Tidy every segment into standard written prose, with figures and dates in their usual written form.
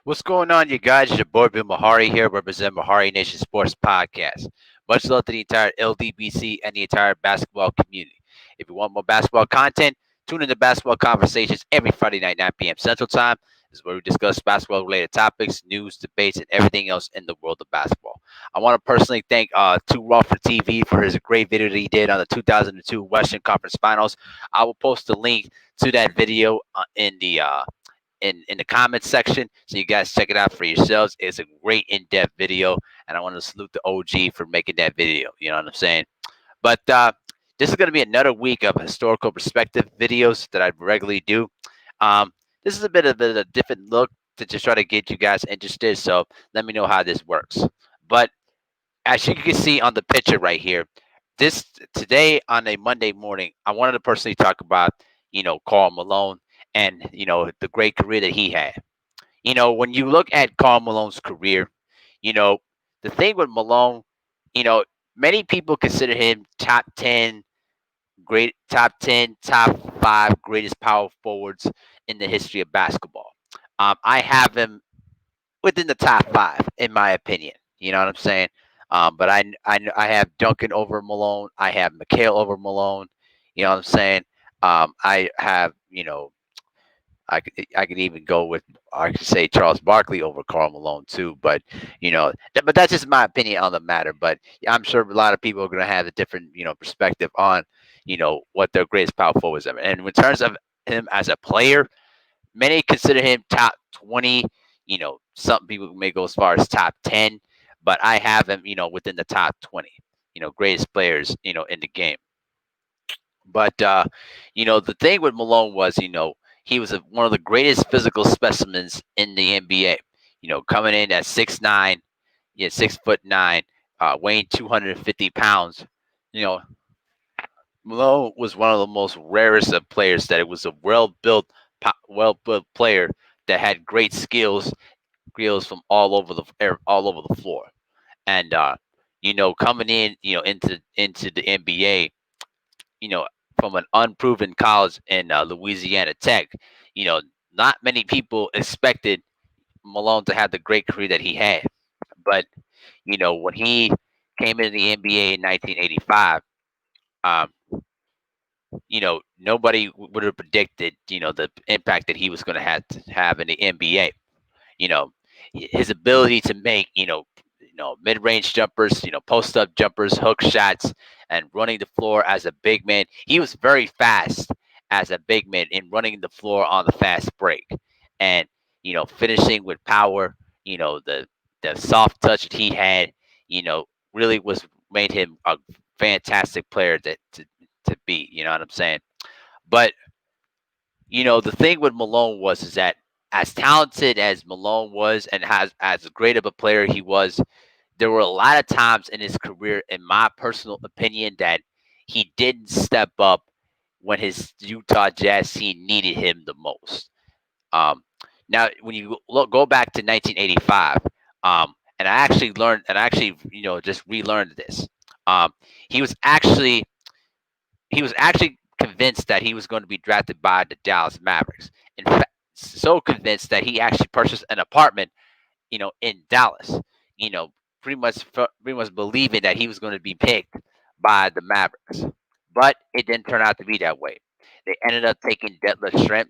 What's going on, you guys? It's your boy Bill Mahari here, represent Mahari Nation Sports Podcast. Much love to the entire LDBC and the entire basketball community. If you want more basketball content, tune in to Basketball Conversations every Friday night, 9 p.m. Central Time. This is where we discuss basketball related topics, news, debates, and everything else in the world of basketball. I want to personally thank Too Raw for TV for his great video that he did on the 2002 Western Conference Finals. I will post a link to that video in the comments section, so you guys check it out for yourselves. It's a great in-depth video, and I want to salute the OG for making that video. You know what I'm saying? But this is going to be another week of historical perspective videos that I regularly do. This is a bit of a different look to just try to get you guys interested. So let me know how this works. But as you can see on the picture right here, this today on a Monday morning, I wanted to personally talk about Karl Malone and the great career that he had. When you look at Karl Malone's career, you know, the thing with Malone, you know, many people consider him top 5 greatest power forwards in the history of basketball. I have him within the top 5, in my opinion. You know what I'm saying? But I have Duncan over Malone. I have McHale over Malone. You know what I'm saying? I have, I could even go with, I could say, Charles Barkley over Karl Malone too. But but that's just my opinion on the matter. But I'm sure a lot of people are going to have a different perspective on what their greatest power forwards are. And in terms of him as a player, many consider him top 20. Some people may go as far as top 10, but I have him within the top 20. Greatest players in the game. But the thing with Malone was, he was one of the greatest physical specimens in the NBA. Coming in at 6'9", 6'9", weighing 250 pounds. You know, Malone was one of the most rarest of players. That it was a well built player that had great skills from all over the floor. And coming in, into the NBA, you know, from an unproven college in Louisiana Tech, you know, not many people expected Malone to have the great career that he had. But when he came into the NBA in 1985, um, nobody would have predicted, the impact that he was going to have in the NBA. You know, his ability to make, mid-range jumpers, post-up jumpers, hook shots, and running the floor as a big man. He was very fast as a big man in running the floor on the fast break, and finishing with power. The soft touch that he had, really was made him a fantastic player to be. You know what I'm saying? But the thing with Malone was is that as talented as Malone was and has as great of a player he was, there were a lot of times in his career, in my personal opinion, that he didn't step up when his Utah Jazz team needed him the most. Um, Now, when you go back to 1985, and I actually, just relearned this. Um, he was actually he was actually convinced that he was going to be drafted by the Dallas Mavericks. In fact, so convinced that he actually purchased an apartment, in Dallas. You know, pretty much believing that he was going to be picked by the Mavericks. But it didn't turn out to be that way. They ended up taking Detlef Schrempf,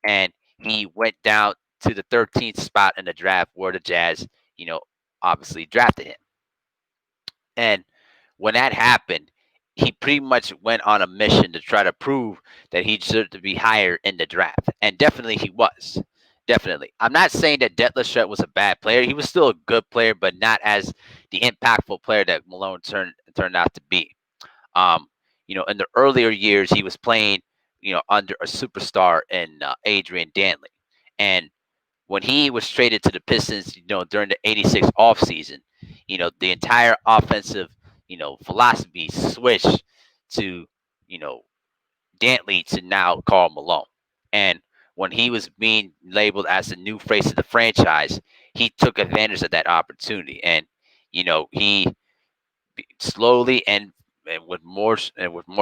and he went down to the 13th spot in the draft, where the Jazz, obviously drafted him. And when that happened, he pretty much went on a mission to try to prove that he deserved to be higher in the draft. And definitely he was. Definitely. I'm not saying that Detlef Schrempf was a bad player. He was still a good player, but not as the impactful player that Malone turned out to be. Um, in the earlier years, he was playing, under a superstar in Adrian Dantley. And when he was traded to the Pistons, during the '86 offseason, the entire offensive, philosophy switched to, you know, Dantley to now Karl Malone. And when he was being labeled as the new face of the franchise, he took advantage of that opportunity. And, he slowly and with more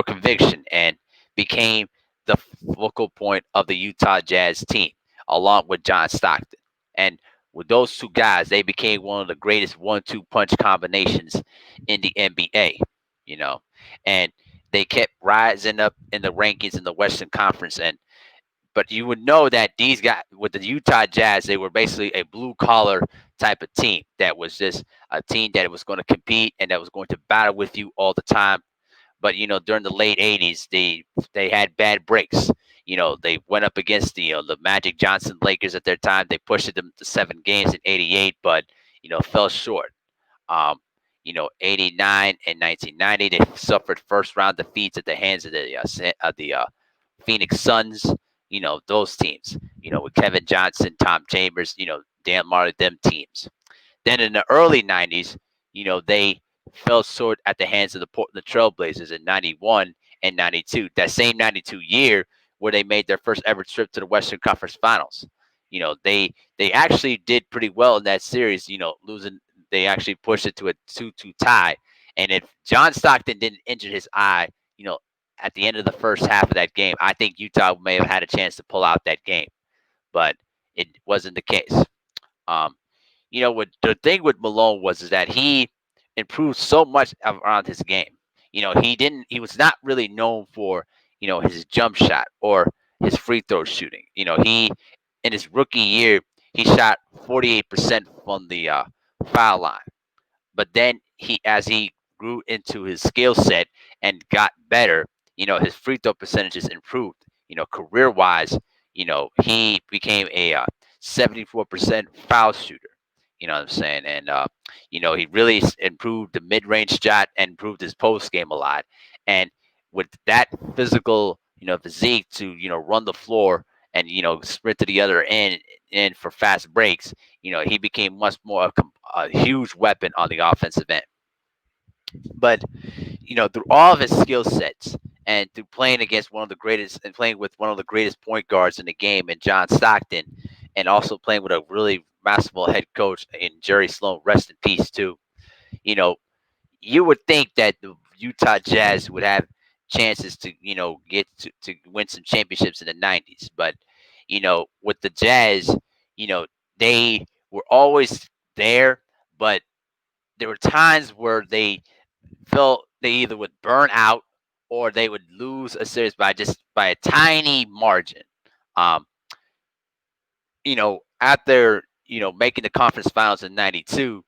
conviction and became the focal point of the Utah Jazz team, along with John Stockton. And with those two guys, they became one of the greatest 1-2 punch combinations in the NBA. You know, and they kept rising up in the rankings in the Western Conference. And but you would know that these guys with the Utah Jazz, they were basically a blue collar type of team that was just a team that was going to compete and that was going to battle with you all the time. But during the late '80s, they had bad breaks. They went up against the Magic Johnson Lakers at their time. They pushed them to 7 games in '88, but fell short. Um, 89 and 1990, they suffered first round defeats at the hands of the Phoenix Suns. Those teams. With Kevin Johnson, Tom Chambers, Dan Marley, them teams. Then in the early '90s, they fell short at the hands of the Portland Trailblazers in '91 and '92. That same '92 year where they made their first ever trip to the Western Conference Finals. They actually did pretty well in that series. Losing, they actually pushed it to a 2-2 tie. And if John Stockton didn't injure his eye, you know, at the end of the first half of that game, I think Utah may have had a chance to pull out that game, but it wasn't the case. Um, what the thing with Malone was is that he improved so much around his game. He was not really known for, his jump shot or his free throw shooting. He in his rookie year, he shot 48% from the foul line. But then as he grew into his skill set and got better, his free throw percentages improved. Career wise, he became a 74% foul shooter. You know what I'm saying? And he really improved the mid range shot and improved his post game a lot. And with that physical, physique to run the floor and sprint to the other end for fast breaks, he became much more a huge weapon on the offensive end. But through all of his skill sets and through playing against one of the greatest and playing with one of the greatest point guards in the game, and John Stockton, and also playing with a really masterful head coach in Jerry Sloan, rest in peace too. You know, you would think that the Utah Jazz would have chances to get to win some championships in the '90s, but with the Jazz, you know they were always there, but there were times where they felt they either would burn out or they would lose a series by a tiny margin. Um, after making the conference finals in '92,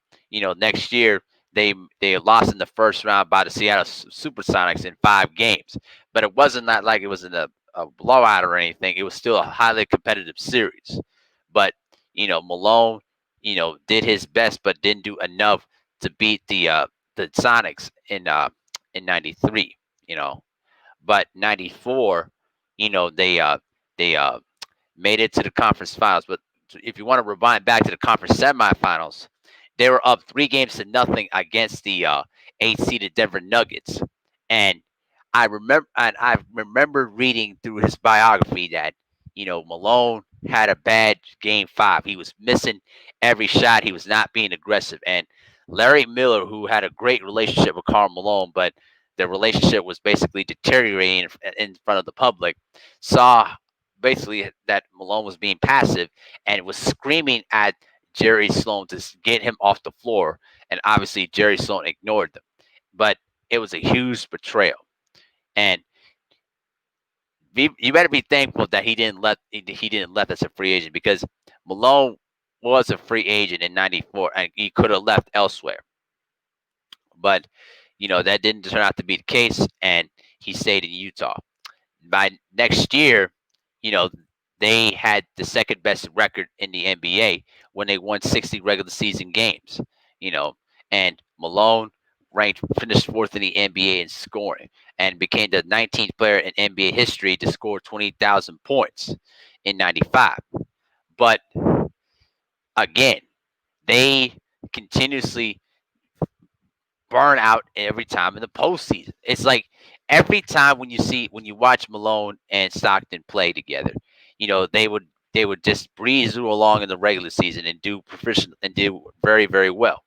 next year they lost in the first round by the Seattle Supersonics in 5 games. But it wasn't not like it was in a blowout or anything. It was still a highly competitive series. But Malone, did his best, but didn't do enough to beat the Sonics in '93. You know, but '94, they made it to the conference finals. But if you want to rewind back to the conference semifinals, they were up 3 games to nothing against the eight-seeded Denver Nuggets. And I remember reading through his biography that Malone had a bad game 5. He was missing every shot. He was not being aggressive. And Larry Miller, who had a great relationship with Karl Malone, but the relationship was basically deteriorating in front of the public, saw basically that Malone was being passive and was screaming at Jerry Sloan to get him off the floor. And obviously, Jerry Sloan ignored them. But it was a huge betrayal. And you better be thankful that he didn't left as a free agent, because Malone was a free agent in '94 and he could have left elsewhere. But that didn't turn out to be the case, and he stayed in Utah. By next year, you know, they had the second best record in the NBA when they won 60 regular season games. You know, and Malone finished fourth in the NBA in scoring and became the 19th player in NBA history to score 20,000 points in '95. But again, they continuously burn out every time in the postseason. It's like every time when you watch Malone and Stockton play together, they would just breeze through along in the regular season and do proficient and do very very well.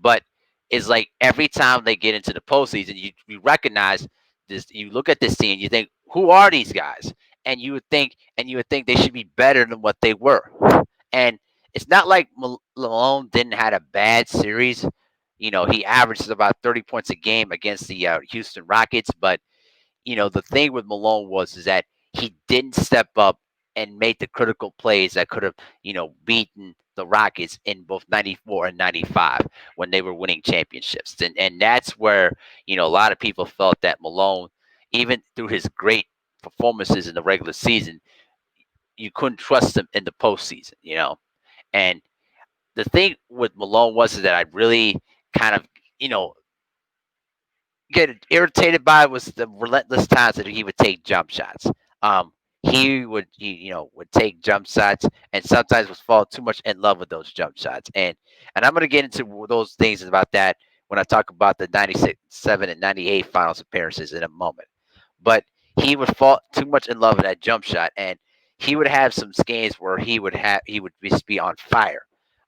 But it's like every time they get into the postseason, you recognize this. You look at this team, you think, who are these guys? And you would think they should be better than what they were. And it's not like Malone didn't had a bad series. He averages about 30 points a game against the Houston Rockets, but the thing with Malone was is that he didn't step up and make the critical plays that could have, beaten the Rockets in both 94 and 95 when they were winning championships. And that's where, a lot of people felt that Malone, even through his great performances in the regular season, you couldn't trust him in the postseason. And the thing with Malone was that I really kind of, you know, get irritated by was the relentless times that he would take jump shots. He would take jump shots and sometimes would fall too much in love with those jump shots. And I'm gonna get into those things about that when I talk about the 96, 7, and 98 finals appearances in a moment. But he would fall too much in love with that jump shot, and he would have some games where he would just be on fire.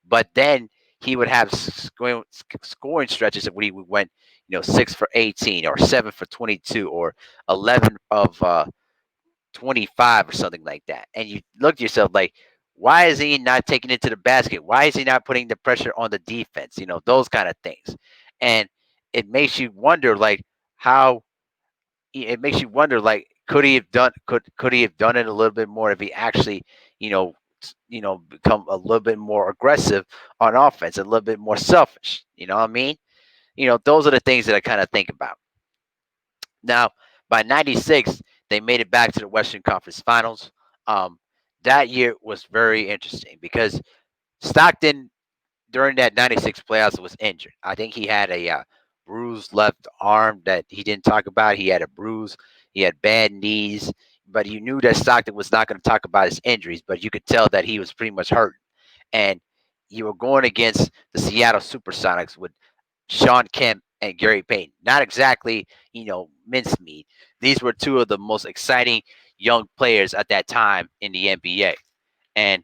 But then he would have scoring stretches where he went 6 for 18 or 7 for 22 or 11 of 25 or something like that. And you look to yourself like, why is he not taking it to the basket? Why is he not putting the pressure on the defense? Those kind of things. And it makes you wonder like how it makes you wonder like could he have done it a little bit more if he actually you know become a little bit more aggressive on offense, a little bit more selfish. You know what I mean? Those are the things that I kind of think about. Now, by 96, they made it back to the Western Conference Finals. Um, that year was very interesting because Stockton, during that 96 playoffs, was injured. I think he had a bruised left arm that he didn't talk about. He had a bruise. He had bad knees. But you knew that Stockton was not going to talk about his injuries, but you could tell that he was pretty much hurt. And you were going against the Seattle Supersonics with Sean Kemp and Gary Payton. Not exactly, mincemeat. These were two of the most exciting young players at that time in the NBA. And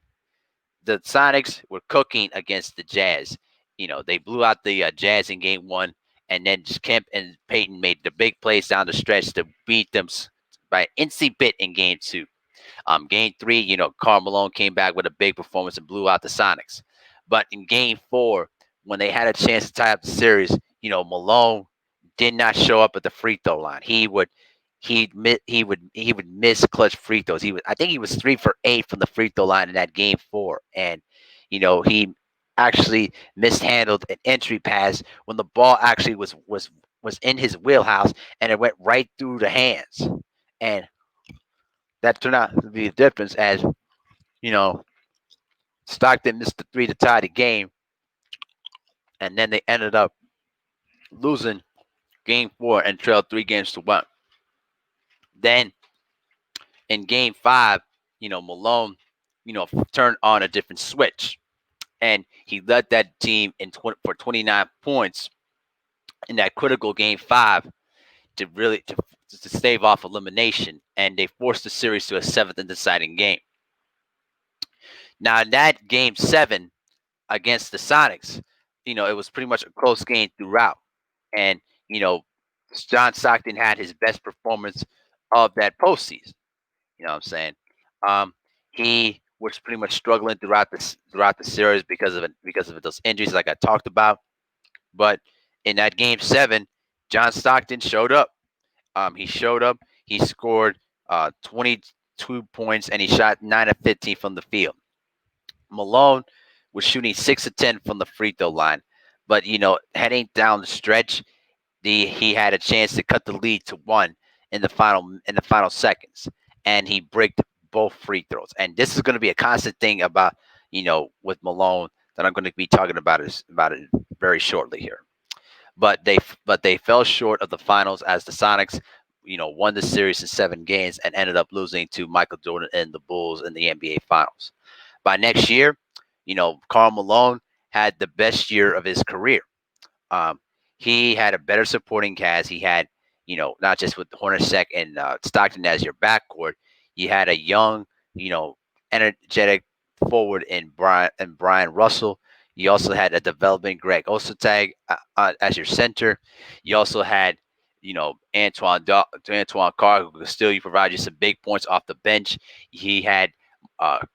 the Sonics were cooking against the Jazz. They blew out the Jazz in game one, and then just Kemp and Payton made the big plays down the stretch to beat them by an instant bit in game two. Game three, Karl Malone came back with a big performance and blew out the Sonics. But in game four, when they had a chance to tie up the series, Malone did not show up at the free throw line. He would miss clutch free throws. I think he was 3 for 8 from the free throw line in that game four, and he actually mishandled an entry pass when the ball actually was in his wheelhouse, and it went right through the hands, and that turned out to be the difference as you know Stockton missed the three to tie the game, and then they ended up losing game four and trailed 3 games to 1. Then in game five, Malone, turned on a different switch, and he led that team for 29 points in that critical game five to really to stave off elimination, and they forced the series to a seventh and deciding game. Now, in that game seven against the Sonics, it was pretty much a close game throughout, and you know, John Stockton had his best performance of that postseason. You know what I'm saying? Um, he was pretty much struggling throughout the series because of those injuries, like I talked about. But in that game seven, John Stockton showed up. He showed up. He scored 22 points and he shot 9 of 15 from the field. Malone was shooting 6 of 10 from the free throw line, but heading down the stretch, he had a chance to cut the lead to 1 in the final seconds, and he bricked both free throws. And this is going to be a constant thing about with Malone that I'm going to be talking about it very shortly here. But they fell short of the finals as the Sonics won the series in 7 games and ended up losing to Michael Jordan and the Bulls in the NBA Finals. By next year, Karl Malone had the best year of his career. Um, he had a better supporting cast. He had, not just with Hornacek and Stockton as your backcourt, you had a young, you know, energetic forward in Brian Russell. You also had a developing Greg Osotag as your center. You also had, Antoine Carr, who could still provide you some big points off the bench. He had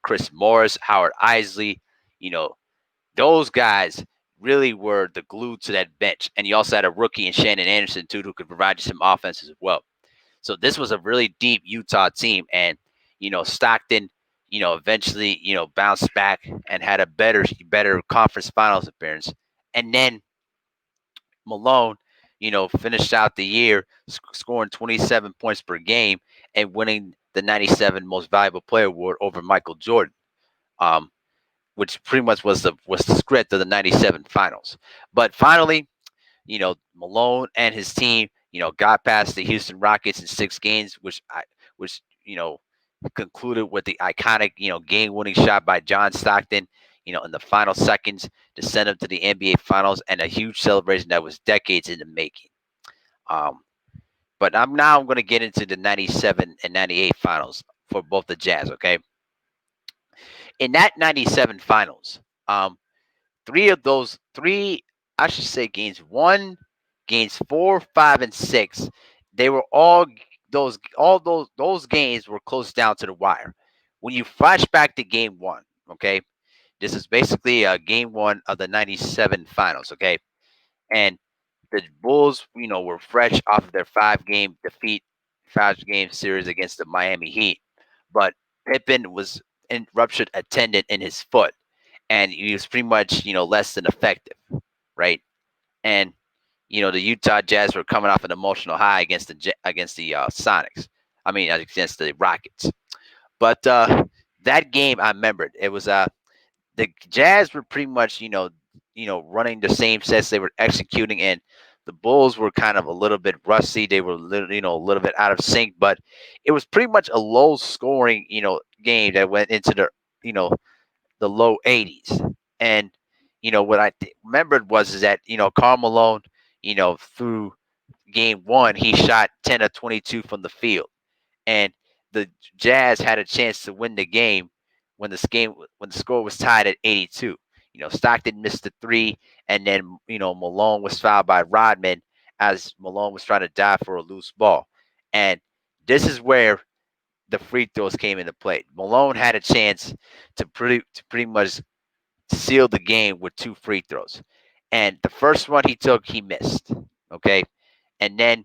Chris Morris, Howard Isley. you know, those guys really were the glue to that bench. And you also had a rookie in Shannon Anderson too, who could provide you some offenses as well. So this was a really deep Utah team, and Stockton, eventually bounced back and had a better conference finals appearance, and then Malone, finished out the year scoring 27 points per game and winning the 97 Most Valuable Player award over Michael Jordan. Um, which pretty much was the script of the 97 finals. But finally, Malone and his team, got past the Houston Rockets in 6 games, which concluded with the iconic, game-winning shot by John Stockton, in the final seconds to send them to the NBA Finals, and a huge celebration that was decades in the making. Um, but I'm going to get into the 97 and 98 finals for both the Jazz, okay? In that 97 finals, three, I should say, games 4, 5, and 6, they were all those games were close down to the wire. When you flash back to game one, okay, this is basically game one of the 97 finals, okay, and the Bulls, were fresh off of their 5-game series against the Miami Heat, but Pippen was in ruptured a tendon in his foot, and he was pretty much, less than effective, right? And the Utah Jazz were coming off an emotional high against the Sonics. I mean, against the Rockets. But that game, I remembered. It was the Jazz were pretty much, running the same sets they were executing, and the Bulls were kind of a little bit rusty. They were, a little bit out of sync, but it was pretty much a low scoring, game that went into the low 80s. And what I remembered was is that Karl Malone, through game one, he shot 10 of 22 from the field, and the Jazz had a chance to win the game when the score was tied at 82. Stockton missed the three, and then Malone was fouled by Rodman as Malone was trying to dive for a loose ball, and this is where the free throws came into play. Malone had a chance to pretty much seal the game with 2 free throws, and the first one he took, he missed. Okay, and then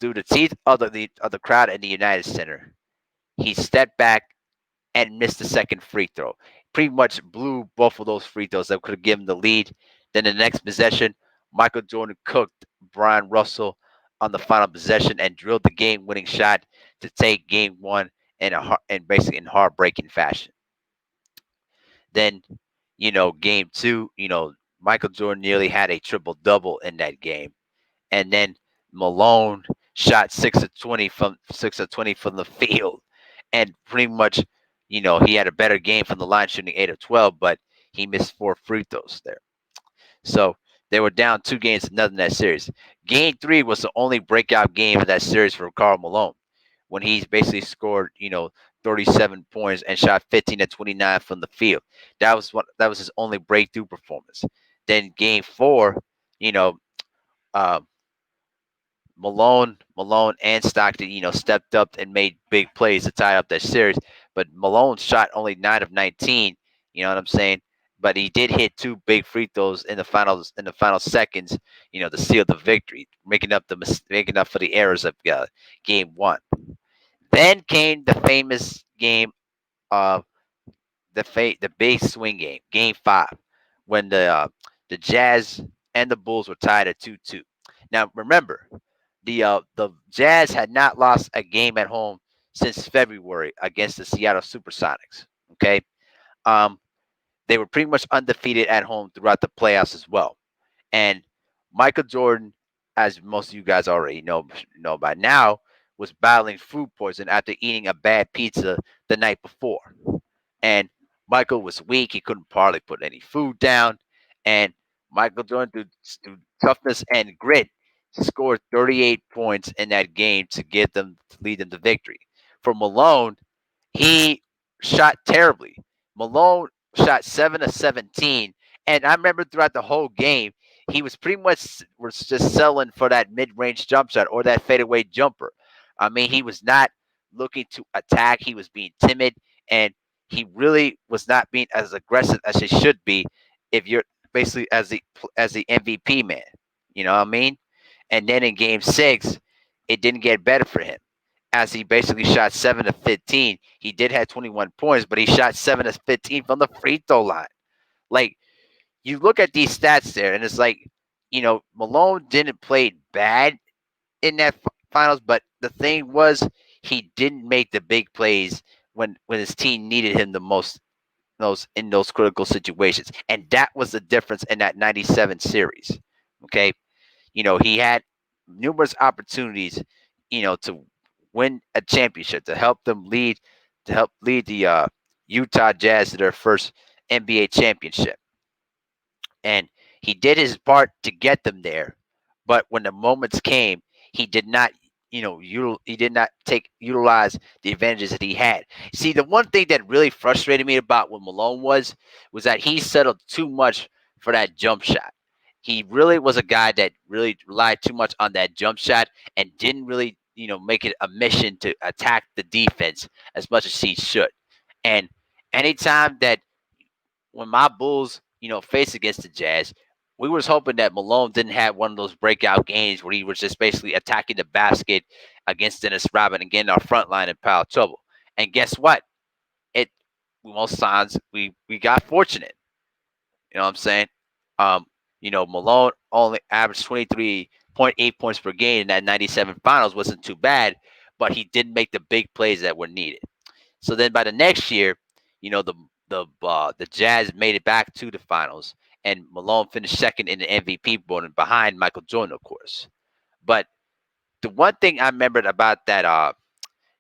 through the teeth of the crowd in the United Center, he stepped back and missed the second free throw. Pretty much blew both of those free throws that could have given the lead. Then the next possession, Michael Jordan cooked Brian Russell on the final possession and drilled the game-winning shot to take game one in basically in heartbreaking fashion. Then, game two, Michael Jordan nearly had a triple double in that game, and then Malone shot 6 of 20 from the field, and pretty much, he had a better game from the line, shooting 8 of 12, but he missed 4 free throws there. So they were down 2 games to nothing in that series. Game three was the only breakout game of that series for Karl Malone, when he basically scored, 37 points and shot 15 to 29 from the field. That was his only breakthrough performance. Then game four, you know, uh, Malone, and Stockton, stepped up and made big plays to tie up that series. But Malone shot only 9 of 19. You know what I'm saying? But he did hit 2 big free throws in the final seconds, to seal the victory, making up for the errors of game one. Then came the famous game of the big swing game, game five, when the Jazz and the Bulls were tied at 2-2. Now remember, the Jazz had not lost a game at home since February against the Seattle SuperSonics. Okay, um, they were pretty much undefeated at home throughout the playoffs as well. And Michael Jordan, as most of you guys already know by now, was battling food poison after eating a bad pizza the night before. And Michael was weak; he couldn't hardly put any food down. And Michael Jordan, through toughness and grit, scored 38 points in that game to lead them to victory. For Malone, he shot terribly. Malone shot 7 of 17, and I remember throughout the whole game, he was pretty much was just selling for that mid-range jump shot or that fadeaway jumper. I mean, he was not looking to attack; he was being timid, and he really was not being as aggressive as he should be if you're basically as the MVP man. You know what I mean? And then in game 6, it didn't get better for him as he basically shot 7 of 15. He did have 21 points, but he shot 7 of 15 from the free throw line. Like, you look at these stats there, and it's like, Malone didn't play bad in that finals, but the thing was, he didn't make the big plays when his team needed him the most. In those critical situations, and that was the difference in that '97 series. Okay, he had numerous opportunities, to win a championship, to help lead the Utah Jazz to their first NBA championship. And he did his part to get them there. But when the moments came, he did not, he did not utilize the advantages that he had. See, the one thing that really frustrated me about what Malone was that he settled too much for that jump shot. He really was a guy that really relied too much on that jump shot and didn't really, make it a mission to attack the defense as much as he should. And anytime that when my Bulls, faced against the Jazz, we was hoping that Malone didn't have one of those breakout games where he was just basically attacking the basket against Dennis Rodman and getting our front line in foul trouble. And guess what? It Most times we got fortunate. You know what I'm saying? Um, Malone only averaged 23.8 points per game in that 97 finals wasn't too bad, but he didn't make the big plays that were needed. So then by the next year, the Jazz made it back to the finals, and Malone finished second in the MVP voting behind Michael Jordan, of course. But the one thing I remembered about that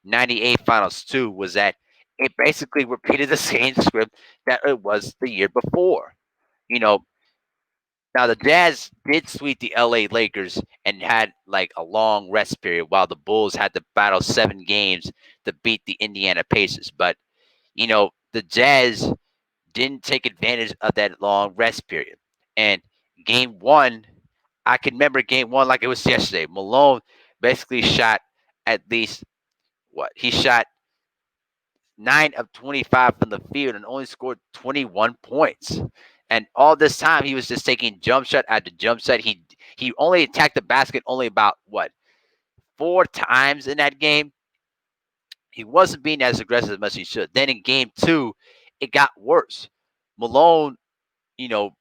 '98 finals too was that it basically repeated the same script that it was the year before. You know, Now the Jazz did sweep the LA Lakers and had like a long rest period while the Bulls had to battle 7 games to beat the Indiana Pacers. But the Jazz didn't take advantage of that long rest period. And game 1, I can remember game 1 like it was yesterday. Malone basically shot at least what? He shot 9 of 25 from the field and only scored 21 points. And all this time, he was just taking jump shot after jump shot. He only attacked the basket only about what 4 times in that game. He wasn't being as aggressive as much as he should. Then in game 2, it got worse. Malone, you know,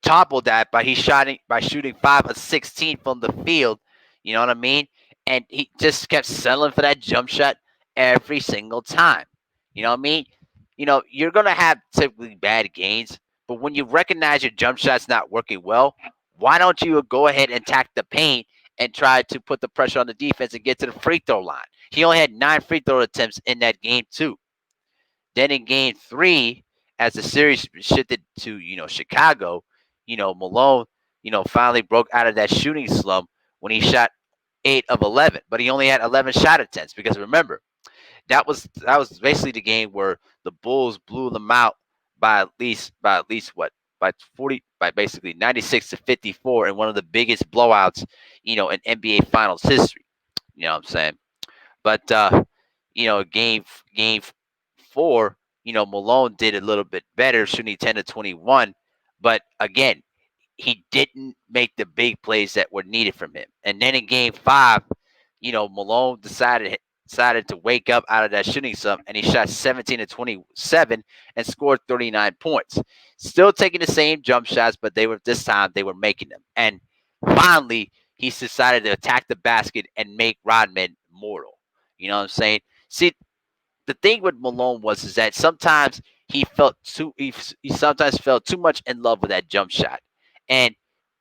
toppled that by shooting 5 of 16 from the field. You know what I mean? And he just kept settling for that jump shot every single time. You know what I mean? You're gonna have typically bad games, but when you recognize your jump shot's not working well, why don't you go ahead and attack the paint and try to put the pressure on the defense and get to the free throw line? He only had 9 free throw attempts in that game too. Then in game 3, as the series shifted to Chicago, Malone finally broke out of that shooting slump when he shot 8 of 11, but he only had 11 shot attempts because remember that was basically the game where the Bulls blew them out by at least what by basically 96-54 in one of the biggest blowouts in NBA Finals history. You know what I'm saying? But game 4, Malone did a little bit better, shooting 10 of 21. But again, he didn't make the big plays that were needed from him. And then in game 5, Malone decided to wake up out of that shooting slump, and he shot 17 of 27 and scored 39 points. Still taking the same jump shots, but this time they were making them. And finally, he decided to attack the basket and make Rodman mortal. You know what I'm saying? See, the thing with Malone was is that sometimes he sometimes felt too much in love with that jump shot. And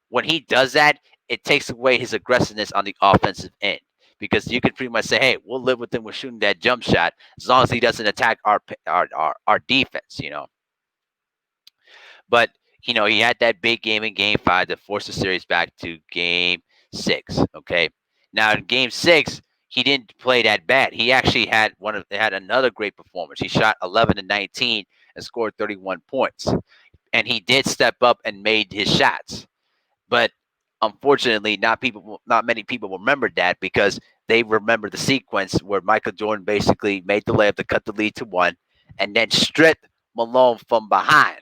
when he does that, it takes away his aggressiveness on the offensive end because you can pretty much say, "Hey, we'll live with him with shooting that jump shot as long as he doesn't attack our defense." But he had that big game in Game 5 to force the series back to Game 6. Okay, now in Game 6, he didn't play that bad. He actually had another great performance. He shot 11 of 19 and scored 31 points, and he did step up and made his shots. But unfortunately, not many people remembered that because they remember the sequence where Michael Jordan basically made the layup to cut the lead to one, and then stripped Malone from behind,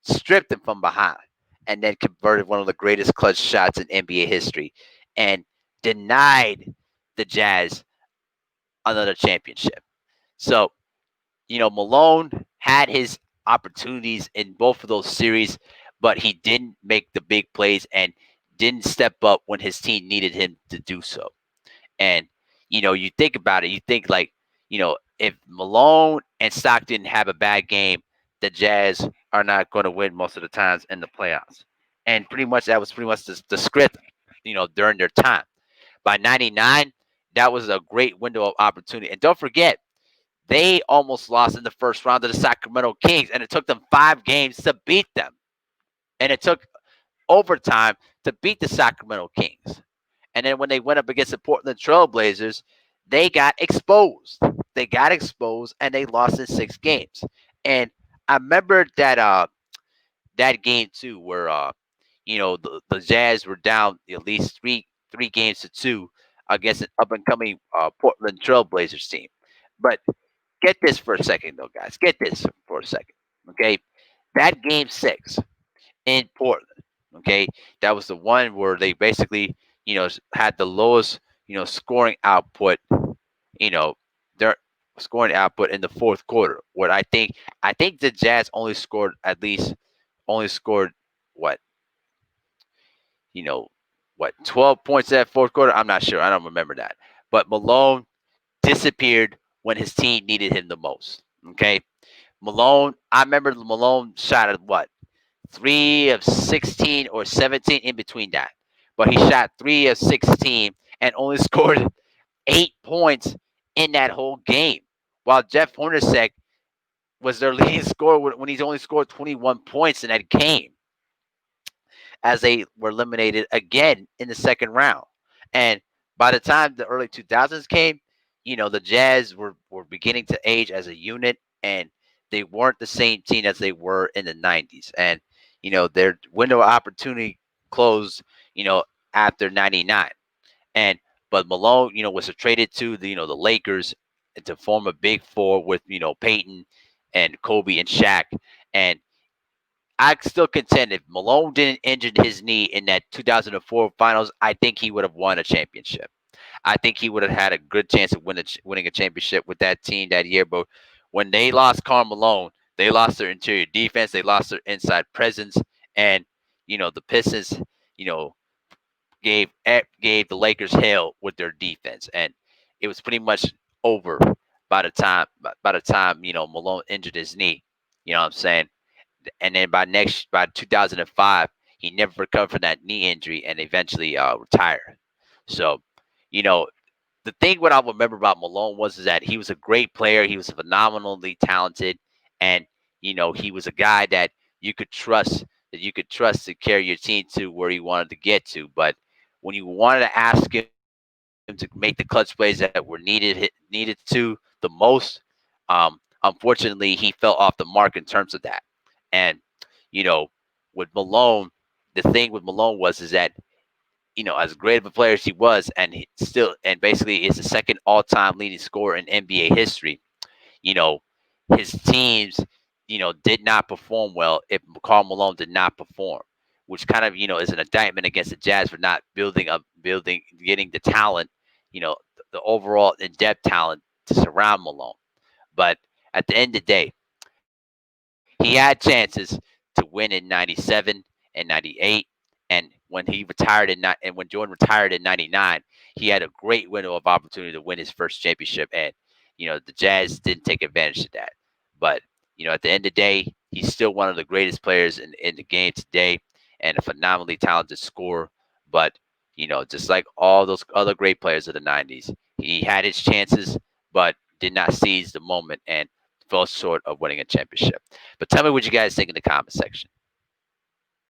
stripped him from behind, and then converted one of the greatest clutch shots in NBA history, and denied the Jazz another championship. So, Malone had his opportunities in both of those series, but he didn't make the big plays and didn't step up when his team needed him to do so. And you think about it, you think like, if Malone and Stockton have a bad game, the Jazz are not going to win most of the times in the playoffs. And pretty much that was pretty much the script, during their time. By 99, that was a great window of opportunity. And don't forget, they almost lost in the first round to the Sacramento Kings, and it took them 5 games to beat them. And it took overtime to beat the Sacramento Kings. And then when they went up against the Portland Trailblazers, they got exposed. They got exposed and they lost in 6 games. And I remember that game too, where the Jazz were down at least three games to two against an up and coming Portland Trailblazers team. But get this for a second, though, guys. Get this for a second, okay? That game 6 in Portland. Okay, that was the one where they basically, had the lowest, scoring output. You know, their scoring output in the fourth quarter. What I think the Jazz only scored what, you know, what 12 points in that fourth quarter. I'm not sure. I don't remember that. But Malone disappeared when his team needed him the most. Okay, Malone. I remember Malone shot at what, 3 of 16 or 17 in between that. But he shot 3 of 16 and only scored 8 points in that whole game. While Jeff Hornacek was their leading scorer when he's only scored 21 points in that game, as they were eliminated again in the second round. And by the time the early 2000s came, the Jazz were beginning to age as a unit, and they weren't the same team as they were in the 90s. And, their window of opportunity closed, after 99. And but Malone, was traded to the Lakers to form a big four with, Peyton and Kobe and Shaq. And I still contend if Malone didn't injure his knee in that 2004 finals, I think he would have won a championship. I think he would have had a good chance of winning a championship with that team that year. But when they lost Karl Malone, they lost their interior defense, they lost their inside presence, and the Pistons, you know, gave the Lakers hell with their defense, and it was pretty much over by the time Malone injured his knee. You know what I'm saying? And then by 2005, he never recovered from that knee injury and eventually retired. So, you know, the thing what I remember about Malone was is that he was a great player. He was phenomenally talented, and he was a guy that you could trust to carry your team to where he wanted to get to. But when you wanted to ask him to make the clutch plays that were needed to the most, unfortunately, he fell off the mark in terms of that. And you know, with Malone, the thing with Malone was is that as great of a player as he was, and basically is the second all-time leading scorer in NBA history. You know, his teams, did not perform well if Karl Malone did not perform, which kind of is an indictment against the Jazz for not getting the talent, the overall in-depth talent to surround Malone. But at the end of the day, he had chances to win in '97 and '98, and when Jordan retired in '99, he had a great window of opportunity to win his first championship, and the Jazz didn't take advantage of that. But at the end of the day, he's still one of the greatest players in the game today, and a phenomenally talented scorer. But just like all those other great players of the '90s, he had his chances, but did not seize the moment and fell short of winning a championship. But tell me what you guys think in the comment section.